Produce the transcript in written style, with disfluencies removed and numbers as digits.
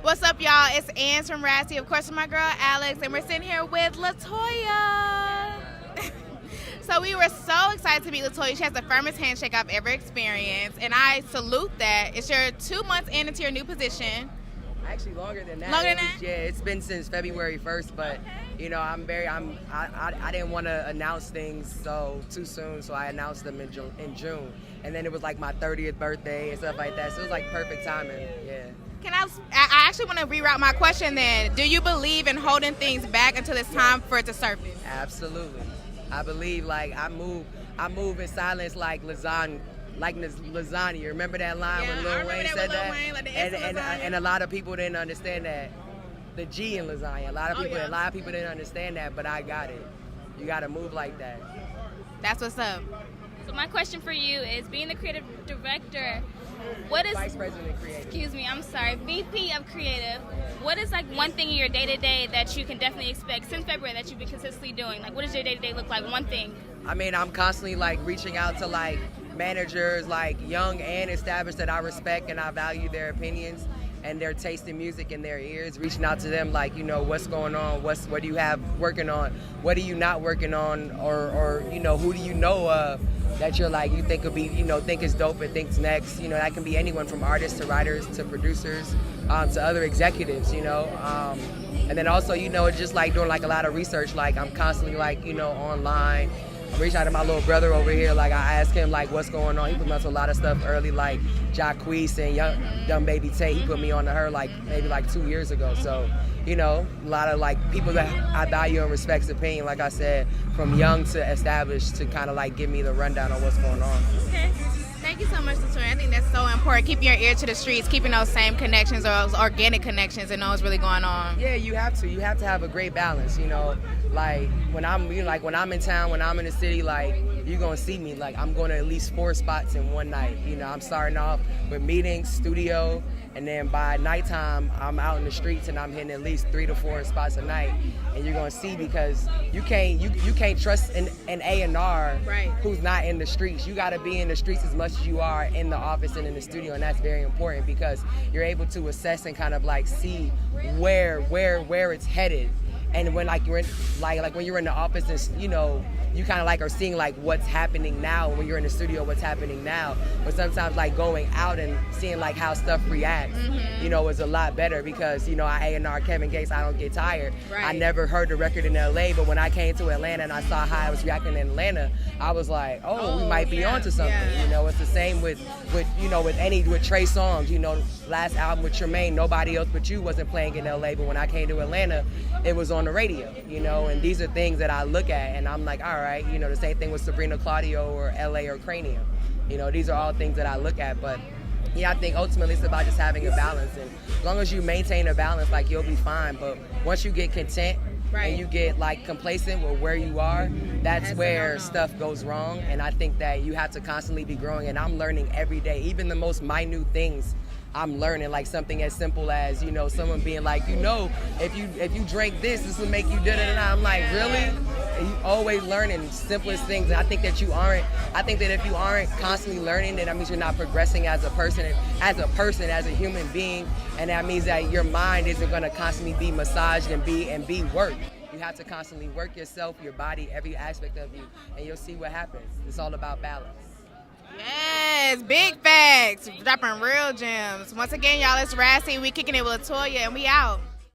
What's up, y'all? It's Ann from Rasty, of course, with my girl Alex, and we're sitting here with Latoya. So we were so excited to meet Latoya. She has the firmest handshake I've ever experienced, and I salute that. It's your 2 months into your new position. Actually, longer than that. Longer than that? Yeah, it's been since February 1st, but you know, I didn't want to announce things too soon, so I announced them in June, and then it was like my 30th birthday and stuff like that, so it was like perfect timing. Yeah. I actually want to reroute my question then. Do you believe in holding things back until it's time for it to surface? Absolutely. I believe like I move in silence like lasagna. Remember that line when Lil Wayne said that? And a lot of people didn't understand that. The G in lasagna. A lot of people didn't understand that, but I got it. You got to move like that. That's what's up. So my question for you is, being the creative director, what is Vice President of Creative? Excuse me, I'm sorry, VP of Creative. What is like one thing in your day-to-day that you can definitely expect since February that you've been consistently doing? Like, what does your day-to-day look like? One thing. I mean, I'm constantly like reaching out to like managers, like young and established, that I respect and I value their opinions and their taste in music and their ears, reaching out to them like, you know, what's going on, what do you have working on, what are you not working on, or you know, who do you know of that you're like, you think could be, you know, think is dope and thinks next. You know, that can be anyone from artists to writers to producers to other executives, you know. And then also, you know, just like doing like a lot of research, like I'm constantly like, you know, online. I'm reaching out to my little brother over here, like I asked him like what's going on. He put me on to a lot of stuff early, like Jacquees and young baby Tay. He put me on to her like maybe like 2 years ago. So, you know, a lot of like people that I value and respect's opinion, like I said, from young to established, to kind of like give me the rundown on what's going on. Okay. Thank you so much, Latoya. I think that's so important. Keeping your ear to the streets, keeping those same connections or those organic connections and know what's really going on. Yeah, you have to. You have to have a great balance, you know. Like when I'm in town, when I'm in the city, like you're gonna see me. Like I'm going to at least 4 spots in one night. You know, I'm starting off with meetings, studio, and then by nighttime I'm out in the streets and I'm hitting at least 3 to 4 spots a night. And you're gonna see, because you can't trust an A&R who's not in the streets. You gotta be in the streets as much as you are in the office and in the studio, and that's very important because you're able to assess and kind of like see where it's headed. And when like you're in like when you're in the office and you know, you kind of like are seeing like what's happening now. When you're in the studio, what's happening now. But sometimes like going out and seeing like how stuff reacts, you know, is a lot better because, you know, I A&R Kevin Gates, I Don't Get Tired. I never heard the record in LA, but when I came to Atlanta and I saw how I was reacting in Atlanta, I was like, we might be onto something. You know, it's the same with you know, with Trey Songz. You know, last album with Tremaine, Nobody Else But You wasn't playing in LA, but when I came to Atlanta, it was on the radio, you know, and these are things that I look at and I'm like, all right, you know, the same thing with Sabrina Claudio or LA or Cranium. You know, these are all things that I look at, but yeah, I think ultimately it's about just having a balance, and as long as you maintain a balance, like you'll be fine. But once you get content and you get like complacent with where you are, that's where stuff goes wrong. And I think that you have to constantly be growing, and I'm learning every day, even the most minute things. I'm learning, like something as simple as, you know, someone being like, you know, if you drink this will make you da-da-da-da. I'm like, really? And you always learning simplest things. And I think that if you aren't constantly learning, then that means you're not progressing as a person, as a human being. And that means that your mind isn't going to constantly be massaged and be worked. You have to constantly work yourself, your body, every aspect of you, and you'll see what happens. It's all about balance. Yes, big facts. Dropping real gems. Once again, y'all, it's Rasty. We kicking it with Latoya, and we out.